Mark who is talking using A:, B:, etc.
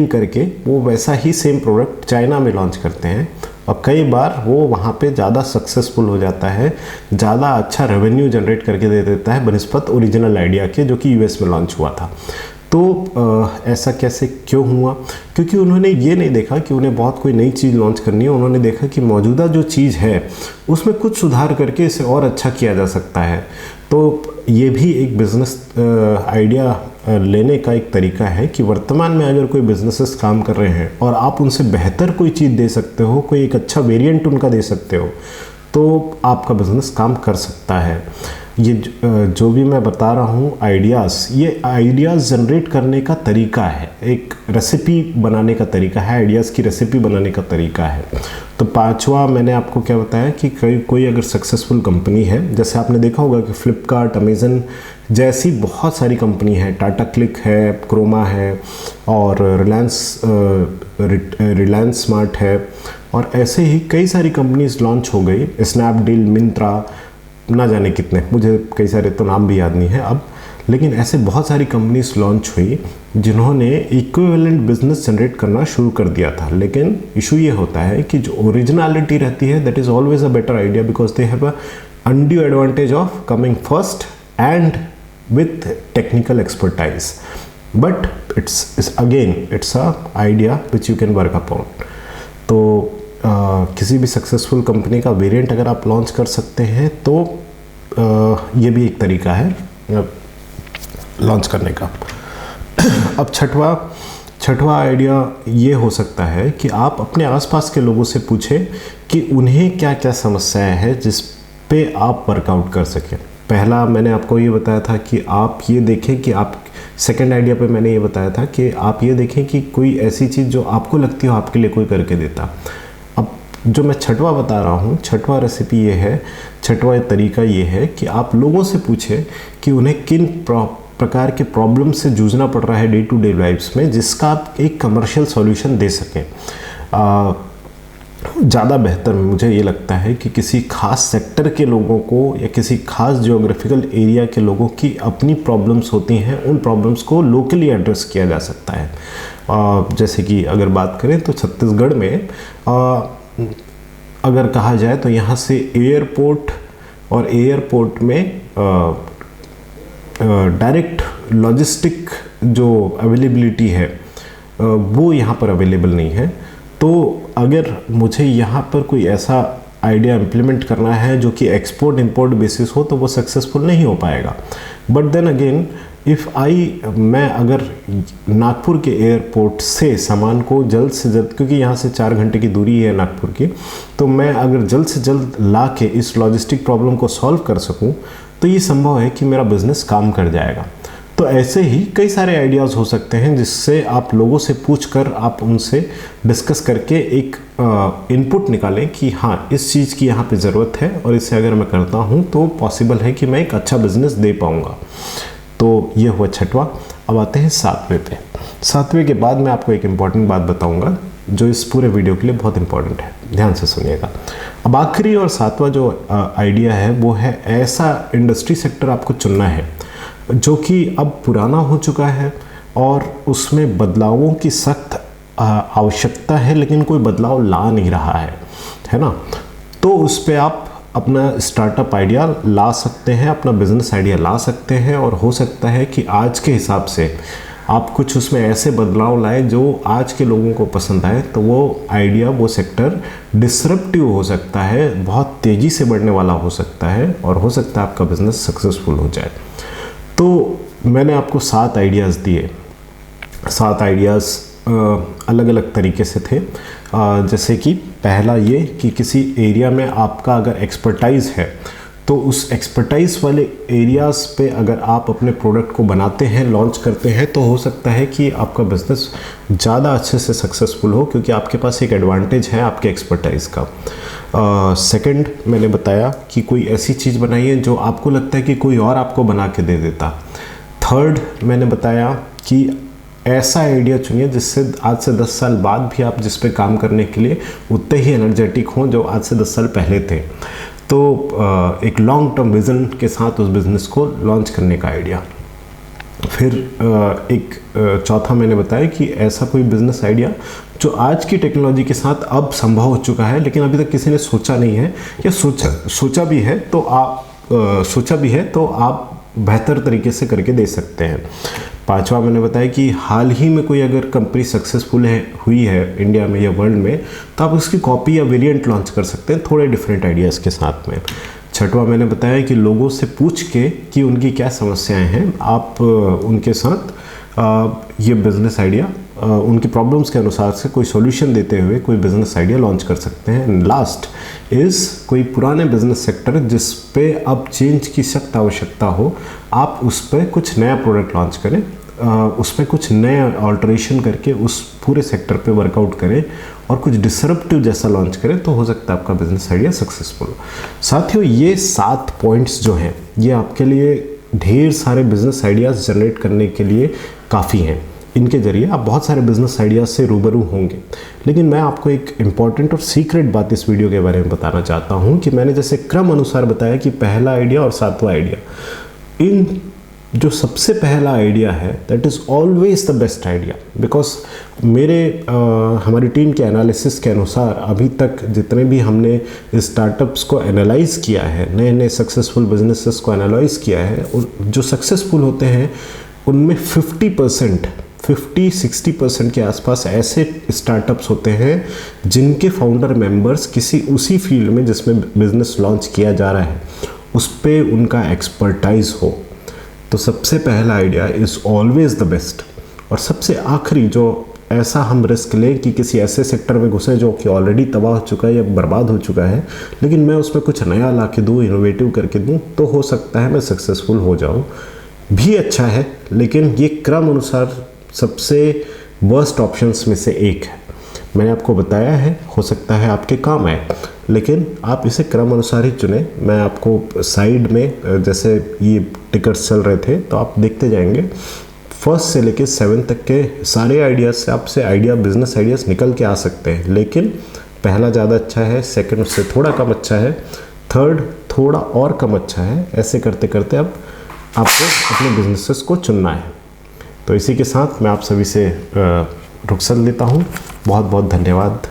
A: करके वो वैसा ही सेम प्रोडक्ट चाइना में लॉन्च करते हैं और कई बार वो वहाँ पे ज़्यादा सक्सेसफुल हो जाता है, ज़्यादा अच्छा रेवेन्यू जनरेट करके दे देता है बनिस्पत ओरिजिनल आइडिया के जो कि यूएस में लॉन्च हुआ था। तो ऐसा कैसे क्यों हुआ? क्योंकि उन्होंने ये नहीं देखा कि उन्हें बहुत कोई नई चीज़ लॉन्च करनी है, उन्होंने देखा कि मौजूदा जो चीज़ है उसमें कुछ सुधार करके इसे और अच्छा किया जा सकता है। तो ये भी एक बिज़नेस आइडिया लेने का एक तरीका है कि वर्तमान में अगर कोई बिजनेसेस काम कर रहे हैं और आप उनसे बेहतर कोई चीज़ दे सकते हो, कोई एक अच्छा वेरिएंट उनका दे सकते हो, तो आपका बिज़नेस काम कर सकता है। ये जो भी मैं बता रहा हूँ आइडियाज़, ये आइडियाज़ जनरेट करने का तरीका है, एक रेसिपी बनाने का तरीका है, आइडियाज़ की रेसिपी बनाने का तरीका है। तो पांचवा मैंने आपको क्या बताया कि कोई अगर सक्सेसफुल कंपनी है, जैसे आपने देखा होगा कि फ्लिपकार्ट, अमेज़न जैसी बहुत सारी कंपनी है, टाटा क्लिक है, क्रोमा है और रिलायंस स्मार्ट है और ऐसे ही कई सारी कंपनीज लॉन्च हो गई, स्नैपडील, मिंत्रा, ना जाने कितने, मुझे कई सारे तो नाम भी याद नहीं है अब, लेकिन ऐसे बहुत सारी कंपनीज लॉन्च हुई जिन्होंने इक्विवेलेंट बिजनेस जनरेट करना शुरू कर दिया था। लेकिन इशू ये होता है कि जो ओरिजिनलिटी रहती है that is always a better idea because they have a undue advantage of coming first and with technical expertise, but it's a idea which you can work upon। तो किसी भी सक्सेसफुल कंपनी का variant अगर आप launch कर सकते हैं तो ये भी एक तरीका है लॉन्च करने का। अब छठवा आइडिया ये हो सकता है कि आप अपने आसपास के लोगों से पूछें कि उन्हें क्या क्या समस्याएं हैं जिस पे आप वर्कआउट कर सकें। पहला मैंने आपको ये बताया था कि आप ये देखें कि आप, सेकंड आइडिया पे मैंने ये बताया था कि आप ये देखें कि कोई ऐसी चीज़ जो आपको लगती हो आपके लिए कोई करके देता। अब जो मैं छठवा बता रहा हूँ, छठवा रेसिपी ये है, छठवा तरीका ये है कि आप लोगों से पूछें कि उन्हें किन प्रकार के प्रॉब्लम से जूझना पड़ रहा है डे टू डे लाइफ्स में जिसका आप एक कमर्शियल सॉल्यूशन दे सकें। ज़्यादा बेहतर मुझे ये लगता है कि किसी खास सेक्टर के लोगों को या किसी खास जियोग्राफिकल एरिया के लोगों की अपनी प्रॉब्लम्स होती हैं, उन प्रॉब्लम्स को लोकली एड्रेस किया जा सकता है। जैसे कि अगर बात करें तो छत्तीसगढ़ में अगर कहा जाए तो यहाँ से एयरपोर्ट और एयरपोर्ट में डायरेक्ट लॉजिस्टिक जो अवेलेबिलिटी है वो यहाँ पर अवेलेबल नहीं है। तो अगर मुझे यहाँ पर कोई ऐसा आइडिया इम्प्लीमेंट करना है जो कि एक्सपोर्ट इंपोर्ट बेसिस हो तो वो सक्सेसफुल नहीं हो पाएगा। बट देन अगेन मैं अगर नागपुर के एयरपोर्ट से सामान को जल्द से जल्द, क्योंकि यहाँ से 4 घंटे की दूरी है नागपुर की, तो मैं अगर जल्द से जल्द ला के इस लॉजिस्टिक प्रॉब्लम को सॉल्व कर सकूँ तो ये संभव है कि मेरा बिज़नेस काम कर जाएगा। तो ऐसे ही कई सारे आइडियाज़ हो सकते हैं जिससे आप लोगों से पूछकर, आप उनसे डिस्कस करके एक इनपुट निकालें कि हाँ इस चीज़ की यहाँ पे ज़रूरत है और इसे अगर मैं करता हूँ तो पॉसिबल है कि मैं एक अच्छा बिजनेस दे पाऊँगा। तो ये हुआ छठवा। अब आते हैं सातवें पे। सातवें के बाद मैं आपको एक इम्पॉर्टेंट बात बताऊँगा जो इस पूरे वीडियो के लिए बहुत इंपॉर्टेंट है, ध्यान से सुनिएगा। अब आखिरी और सातवां जो आइडिया है वो है ऐसा इंडस्ट्री सेक्टर आपको चुनना है जो कि अब पुराना हो चुका है और उसमें बदलावों की सख्त आवश्यकता है लेकिन कोई बदलाव ला नहीं रहा है ना। तो उस पे आप अपना स्टार्टअप आइडिया ला सकते हैं, अपना बिजनेस आइडिया ला सकते हैं और हो सकता है कि आज के हिसाब से आप कुछ उसमें ऐसे बदलाव लाए जो आज के लोगों को पसंद आए, तो वो आइडिया, वो सेक्टर डिसरप्टिव हो सकता है, बहुत तेज़ी से बढ़ने वाला हो सकता है और हो सकता है आपका बिजनेस सक्सेसफुल हो जाए। तो मैंने आपको 7 आइडियाज़ दिए। 7 आइडियाज़ अलग अलग तरीके से थे। जैसे कि पहला ये कि किसी एरिया में आपका अगर एक्सपर्टाइज़ है तो उस एक्सपर्टाइज़ वाले एरियाज़ पे अगर आप अपने प्रोडक्ट को बनाते हैं, लॉन्च करते हैं, तो हो सकता है कि आपका बिज़नेस ज़्यादा अच्छे से सक्सेसफुल हो क्योंकि आपके पास एक एडवांटेज है आपके एक्सपर्टाइज़ का। सेकंड मैंने बताया कि कोई ऐसी चीज़ बनाइए जो आपको लगता है कि कोई और आपको बना के दे देता। थर्ड मैंने बताया कि ऐसा आइडिया चुनिए जिससे आज से 10 साल बाद भी आप जिस पे काम करने के लिए उतने ही एनर्जेटिक हों जो आज से 10 साल पहले थे। तो एक लॉन्ग टर्म विज़न के साथ उस बिज़नेस को लॉन्च करने का आइडिया। फिर एक चौथा मैंने बताया कि ऐसा कोई बिजनेस आइडिया जो आज की टेक्नोलॉजी के साथ अब संभव हो चुका है लेकिन अभी तक किसी ने सोचा नहीं है, या सोचा भी है तो आप बेहतर तरीके से करके दे सकते हैं। पांचवा मैंने बताया कि हाल ही में कोई अगर कंपनी सक्सेसफुल हुई है इंडिया में या वर्ल्ड में, तो आप उसकी कॉपी या वेरिएंट लॉन्च कर सकते हैं थोड़े डिफरेंट आइडियाज़ के साथ में। छठवां मैंने बताया कि लोगों से पूछ के कि उनकी क्या समस्याएं हैं, आप उनके साथ ये बिज़नेस आइडिया उनकी प्रॉब्लम्स के अनुसार से कोई सॉल्यूशन देते हुए कोई बिज़नेस आइडिया लॉन्च कर सकते हैं। एंड लास्ट इज़ कोई पुराने बिज़नेस सेक्टर जिस पे अब चेंज की सख्त आवश्यकता हो, आप उस पर कुछ नया प्रोडक्ट लॉन्च करें, उस पर कुछ नया ऑल्टरेशन करके उस पूरे सेक्टर पे वर्कआउट करें और कुछ डिसरप्टिव जैसा लॉन्च करें, तो हो सकता है आपका बिजनेस आइडिया सक्सेसफुल हो। साथियों, ये 7 पॉइंट्स जो हैं ये आपके लिए ढेर सारे बिजनेस आइडियाज़ जनरेट करने के लिए काफ़ी हैं। इनके ज़रिए आप बहुत सारे बिजनेस आइडियाज़ से रूबरू होंगे। लेकिन मैं आपको एक इम्पॉर्टेंट और सीक्रेट बात इस वीडियो के बारे में बताना चाहता हूँ कि मैंने जैसे क्रम अनुसार बताया कि पहला आइडिया और 7वां आइडिया, इन जो सबसे पहला आइडिया है that is always the best idea, because हमारी टीम के एनालिसिस के अनुसार अभी तक जितने भी हमने स्टार्टअप्स को एनालाइज किया है, नए नए सक्सेसफुल बिजनेसेस को एनालाइज किया है, जो सक्सेसफुल होते हैं उनमें 50-60% के आसपास ऐसे स्टार्टअप्स होते हैं जिनके फाउंडर मेंबर्स किसी उसी फील्ड में जिसमें बिजनेस लॉन्च किया जा रहा है उस पर उनका एक्सपर्टाइज हो। तो सबसे पहला idea is always the best. और सबसे आखिरी जो ऐसा हम रिस्क लें कि किसी ऐसे सेक्टर में घुसे जो कि ऑलरेडी तबाह हो चुका है या बर्बाद हो चुका है, लेकिन मैं उसमें कुछ नया ला के दूँ, इनोवेटिव करके दूँ, तो हो सकता है मैं सक्सेसफुल हो जाऊँ, भी अच्छा है। लेकिन ये क्रम अनुसार सबसे वर्स्ट ऑप्शंस में से एक है। मैंने आपको बताया है, हो सकता है आपके काम आए, लेकिन आप इसे क्रम अनुसार ही चुनें। मैं आपको साइड में जैसे ये टिकट्स चल रहे थे तो आप देखते जाएंगे, 1st से लेकर 7 तक के सारे आइडियाज़ से आपसे बिजनेस आइडियाज़ निकल के आ सकते हैं। लेकिन पहला ज़्यादा अच्छा है, सेकंड उससे थोड़ा कम अच्छा है, थर्ड थोड़ा और कम अच्छा है। ऐसे करते करते अब आपको अपने बिजनेसेस को चुनना है। तो इसी के साथ मैं आप सभी से रुखसत लेता हूँ। बहुत बहुत धन्यवाद।